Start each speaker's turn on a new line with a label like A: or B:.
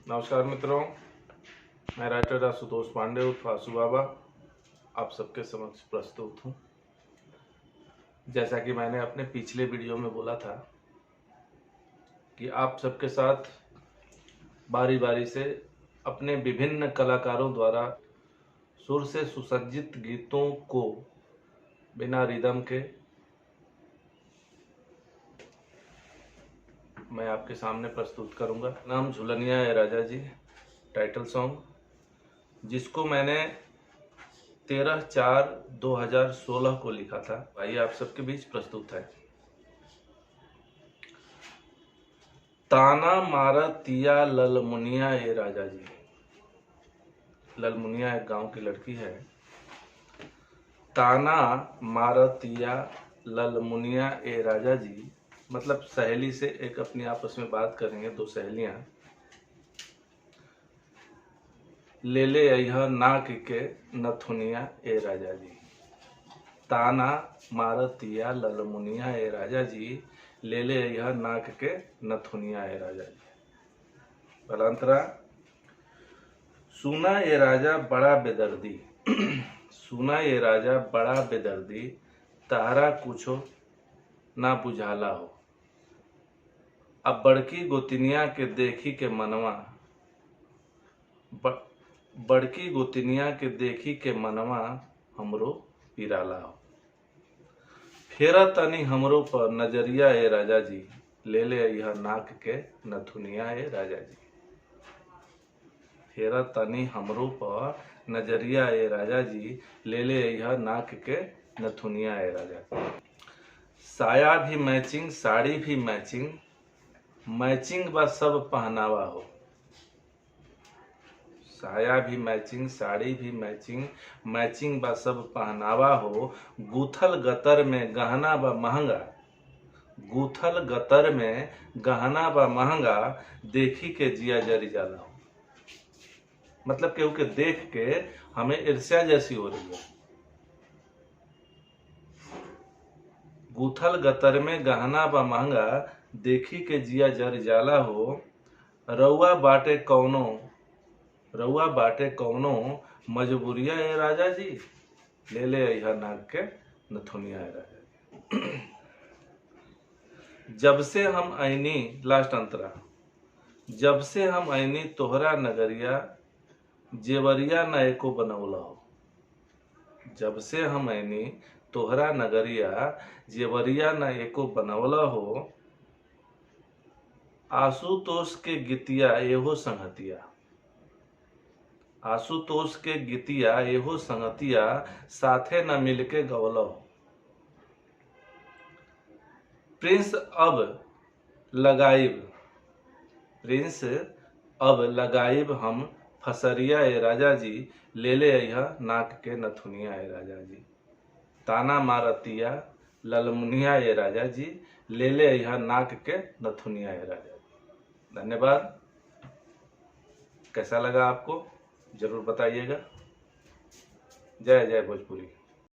A: नमस्कार मित्रों, मैं राइटर आशुतोष पांडे उर्फ आशु बाबा आप सबके समक्ष प्रस्तुत हूँ। जैसा कि मैंने अपने पिछले वीडियो में बोला था कि आप सबके साथ बारी बारी से अपने विभिन्न कलाकारों द्वारा सुर से सुसज्जित गीतों को बिना रिदम के मैं आपके सामने प्रस्तुत करूंगा। नाम झुलनिया है राजा जी, टाइटल सॉन्ग, जिसको मैंने 13/4/2016 को लिखा था। आइए आप सबके बीच प्रस्तुत है। ताना मारतिया ललमुनिया ए राजा जी। ललमुनिया एक गांव की लड़की है। ताना मारतिया ललमुनिया ए राजा जी मतलब सहेली से एक अपनी आपस में बात करेंगे, दो सहेलियां। ले ले यह नाक के नथुनिया ए राजा जी। ताना मारतिया ललमुनिया ए राजा जी, ले ले यह नाक के नथुनिया ए राजा जी। बलांतरा। सुना ये राजा बड़ा बेदर्दी सुना ये राजा बड़ा बेदर्दी, तारा कुछो ना बुझाला हो। अब बड़की गोतिनिया के देखी के मनवा बड़की गोतिनिया के देखी के मनवा हमरो पिराला हो। फेरा तनी हमरो पर नजरिया ए राजा जी, ले ले यह नाक के नथुनिया ए राजा जी। फेरा तनी हमरो पर नजरिया ए राजा जी, ले ले यह नाक के नथुनिया ए राजा जी। साया भी मैचिंग, साड़ी भी मैचिंग, मैचिंग बा सब पहनावा हो। साया भी मैचिंग, साड़ी भी मैचिंग, मैचिंग बा सब पहनावा हो। गूथल गतर में गहना बा महंगा, गूथल गतर में गहना बा महंगा, देखी के जिया जरी जाला हो। मतलब केहू के देख के हमें ईर्ष्या जैसी हो रही है। गूथल गतर में गहना बा महंगा, देखी के जिया जर जाला हो। रउआ बाटे कौनो मजबूरिया है राजा जी, ले ले यह नाक के नथुनिया है राजा जी। जब से हम आईनी, लास्ट अंतरा, जब से हम आईनी तोहरा नगरिया, जेवरिया न एको बनौला हो। जब से हम आईनी तोहरा नगरिया, जेवरिया न एको बनौला हो। आशुतोष के गीतिया एहो संगतिया, आशुतोष के गीतिया एहो संगतिया, साथे न मिलके गवला हो। प्रिंस अब लगाइब हम फसरिया ए राजा जी, ले ले यह नाक के नथुनिया ए राजा जी। ताना मारतिया ललमुनिया ए राजा जी, ले ले यह नाक के नथुनिया ए राजा जी। धन्यवाद। कैसा लगा आपको जरूर बताइएगा। जय जय भोजपुरी।